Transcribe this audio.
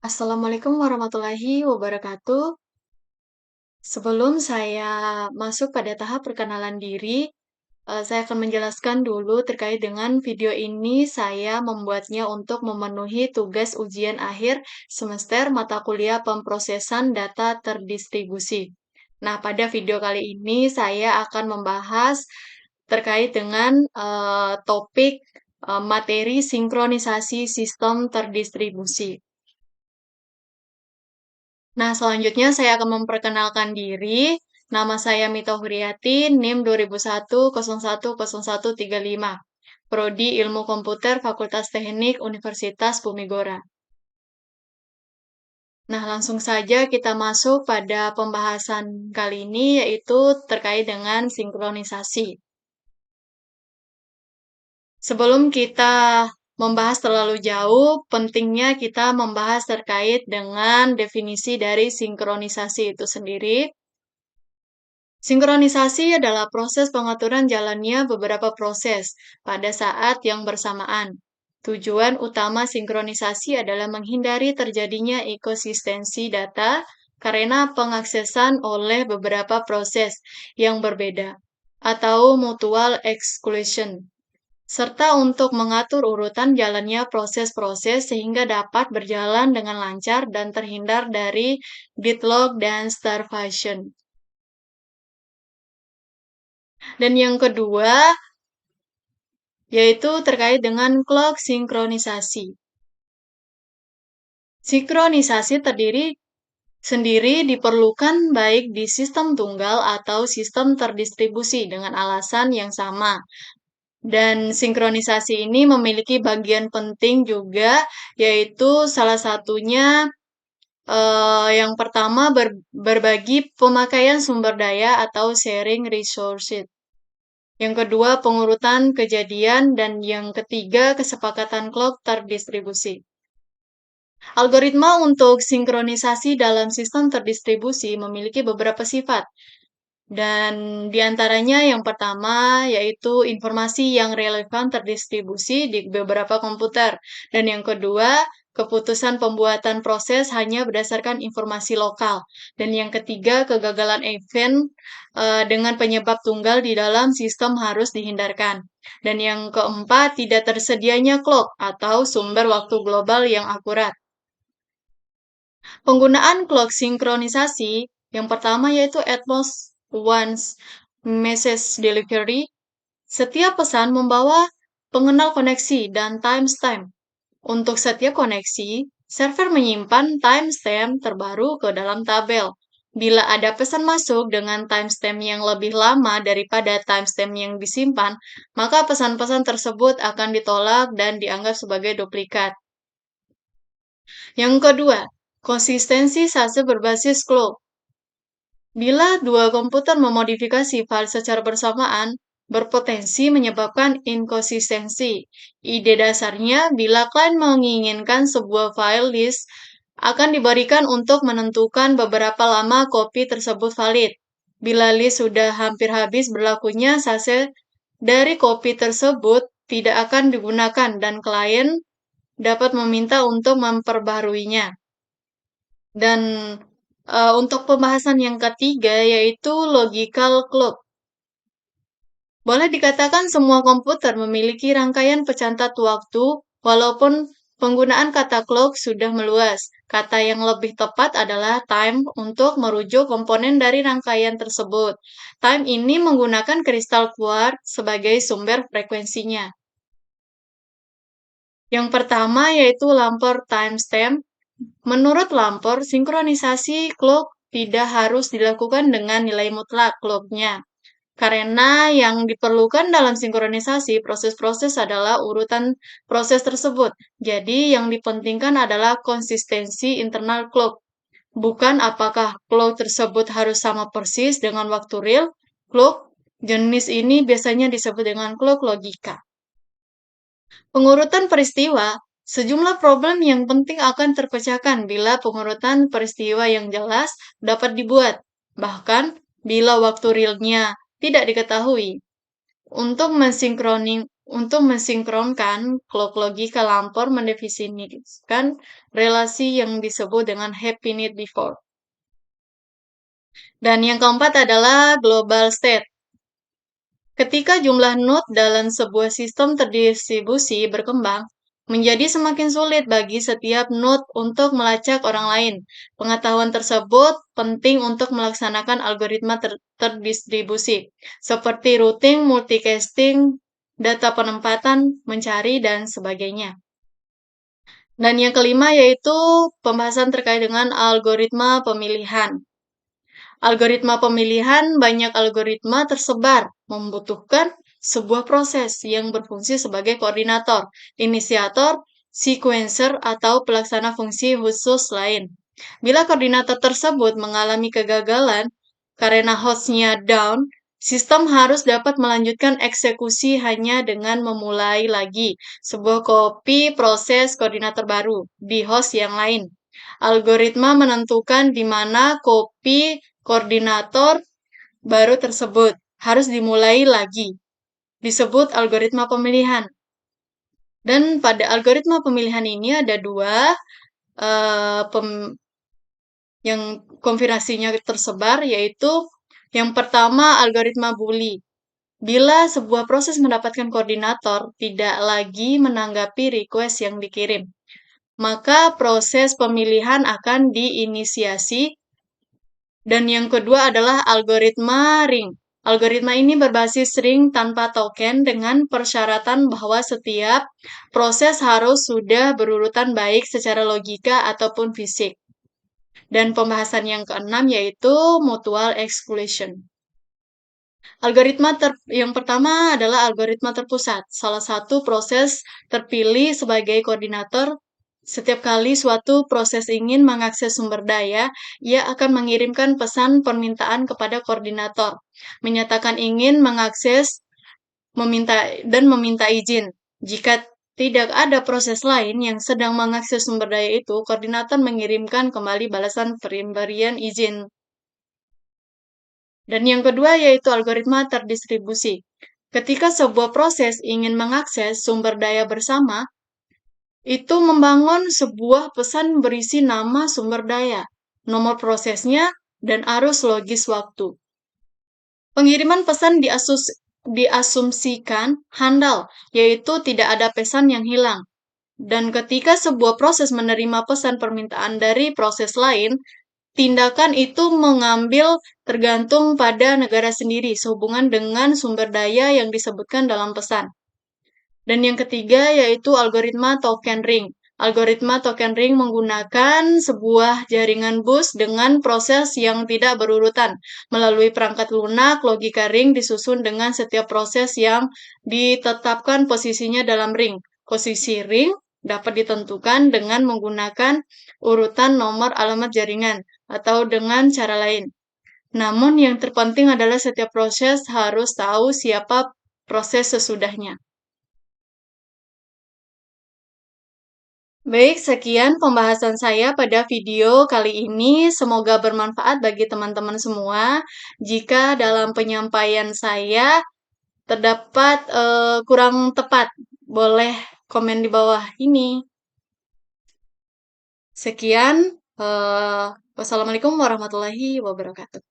Assalamualaikum warahmatullahi wabarakatuh. Sebelum saya masuk pada tahap perkenalan diri, saya akan menjelaskan dulu terkait dengan video ini. Saya membuatnya untuk memenuhi tugas ujian akhir semester mata kuliah pemrosesan data terdistribusi. Nah, pada video kali ini saya akan membahas terkait dengan topik materi sinkronisasi sistem terdistribusi. Nah, selanjutnya saya akan memperkenalkan diri. Nama saya Mita Huriati, NIM 2001010135. Prodi Ilmu Komputer Fakultas Teknik Universitas Bumigora. Nah, langsung saja kita masuk pada pembahasan kali ini, yaitu terkait dengan sinkronisasi. Sebelum kita membahas terlalu jauh, pentingnya kita membahas terkait dengan definisi dari sinkronisasi itu sendiri. Sinkronisasi adalah proses pengaturan jalannya beberapa proses pada saat yang bersamaan. Tujuan utama sinkronisasi adalah menghindari terjadinya inkonsistensi data karena pengaksesan oleh beberapa proses yang berbeda atau mutual exclusion, serta untuk mengatur urutan jalannya proses-proses sehingga dapat berjalan dengan lancar dan terhindar dari deadlock dan starvation. Dan yang kedua, yaitu terkait dengan clock sinkronisasi. Sinkronisasi terdiri sendiri diperlukan baik di sistem tunggal atau sistem terdistribusi dengan alasan yang sama. Dan sinkronisasi ini memiliki bagian penting juga, yaitu salah satunya yang pertama berbagi pemakaian sumber daya atau sharing resources. Yang kedua, pengurutan kejadian, dan yang ketiga, kesepakatan clock terdistribusi. Algoritma untuk sinkronisasi dalam sistem terdistribusi memiliki beberapa sifat, dan diantaranya yang pertama yaitu informasi yang relevan terdistribusi di beberapa komputer, dan yang kedua, keputusan pembuatan proses hanya berdasarkan informasi lokal, dan yang ketiga, kegagalan event dengan penyebab tunggal di dalam sistem harus dihindarkan. Dan yang keempat, tidak tersedianya clock atau sumber waktu global yang akurat. Penggunaan clock sinkronisasi yang pertama yaitu at most once message delivery. Setiap pesan membawa pengenal koneksi dan timestamp. Untuk setiap koneksi, server menyimpan timestamp terbaru ke dalam tabel. Bila ada pesan masuk dengan timestamp yang lebih lama daripada timestamp yang disimpan, maka pesan-pesan tersebut akan ditolak dan dianggap sebagai duplikat. Yang kedua, konsistensi fase berbasis clock. Bila dua komputer memodifikasi file secara bersamaan, berpotensi menyebabkan inkonsistensi. Ide dasarnya, bila klien menginginkan sebuah file list, akan diberikan untuk menentukan beberapa lama kopi tersebut valid. Bila list sudah hampir habis berlakunya, fase dari kopi tersebut tidak akan digunakan dan klien dapat meminta untuk memperbaharuinya. Dan untuk pembahasan yang ketiga yaitu logical clock. Boleh dikatakan semua komputer memiliki rangkaian pencatat waktu, walaupun penggunaan kata clock sudah meluas. Kata yang lebih tepat adalah time untuk merujuk komponen dari rangkaian tersebut. Time ini menggunakan kristal quartz sebagai sumber frekuensinya. Yang pertama yaitu Lamport timestamp. Menurut Lamport, sinkronisasi clock tidak harus dilakukan dengan nilai mutlak clock-nya. Karena yang diperlukan dalam sinkronisasi proses-proses adalah urutan proses tersebut. Jadi yang dipentingkan adalah konsistensi internal clock. Bukan apakah clock tersebut harus sama persis dengan waktu real clock. Jenis ini biasanya disebut dengan clock logika. Pengurutan peristiwa, sejumlah problem yang penting akan terpecahkan bila pengurutan peristiwa yang jelas dapat dibuat, bahkan bila waktu realnya tidak diketahui. Untuk mensinkronkan clock logika Lamport mendefinisikan relasi yang disebut dengan happy need before. Dan yang keempat adalah global state. Ketika jumlah node dalam sebuah sistem terdistribusi berkembang, menjadi semakin sulit bagi setiap node untuk melacak orang lain. Pengetahuan tersebut penting untuk melaksanakan algoritma terdistribusi, seperti routing, multicasting, data penempatan, mencari, dan sebagainya. Dan yang kelima yaitu pembahasan terkait dengan algoritma pemilihan. Algoritma pemilihan, banyak algoritma tersebar, membutuhkan sebuah proses yang berfungsi sebagai koordinator, inisiator, sequencer, atau pelaksana fungsi khusus lain. Bila koordinator tersebut mengalami kegagalan karena hostnya down, sistem harus dapat melanjutkan eksekusi hanya dengan memulai lagi sebuah copy proses koordinator baru di host yang lain. Algoritma menentukan di mana copy koordinator baru tersebut harus dimulai lagi. Disebut algoritma pemilihan. Dan pada algoritma pemilihan ini ada dua yang kombinasinya tersebar, yaitu yang pertama algoritma Bully. Bila sebuah proses mendapatkan koordinator tidak lagi menanggapi request yang dikirim, maka proses pemilihan akan diinisiasi. Dan yang kedua adalah algoritma ring. Algoritma ini berbasis ring tanpa token dengan persyaratan bahwa setiap proses harus sudah berurutan baik secara logika ataupun fisik. Dan pembahasan yang keenam yaitu mutual exclusion. Algoritma yang pertama adalah algoritma terpusat. Salah satu proses terpilih sebagai koordinator. Setiap kali suatu proses ingin mengakses sumber daya, ia akan mengirimkan pesan permintaan kepada koordinator, menyatakan ingin mengakses meminta izin. Jika tidak ada proses lain yang sedang mengakses sumber daya itu, koordinator mengirimkan kembali balasan pemberian izin. Dan yang kedua yaitu algoritma terdistribusi. Ketika sebuah proses ingin mengakses sumber daya bersama, itu membangun sebuah pesan berisi nama sumber daya, nomor prosesnya, dan arus logis waktu. Pengiriman pesan diasumsikan handal, yaitu tidak ada pesan yang hilang. Dan ketika sebuah proses menerima pesan permintaan dari proses lain, tindakan itu mengambil tergantung pada negara sendiri sehubungan dengan sumber daya yang disebutkan dalam pesan. Dan yang ketiga yaitu algoritma token ring. Algoritma token ring menggunakan sebuah jaringan bus dengan proses yang tidak berurutan. Melalui perangkat lunak, logika ring disusun dengan setiap proses yang ditetapkan posisinya dalam ring. Posisi ring dapat ditentukan dengan menggunakan urutan nomor alamat jaringan atau dengan cara lain. Namun yang terpenting adalah setiap proses harus tahu siapa proses sesudahnya. Baik, sekian pembahasan saya pada video kali ini. Semoga bermanfaat bagi teman-teman semua. Jika dalam penyampaian saya terdapat kurang tepat, boleh komen di bawah ini. Sekian, wassalamualaikum warahmatullahi wabarakatuh.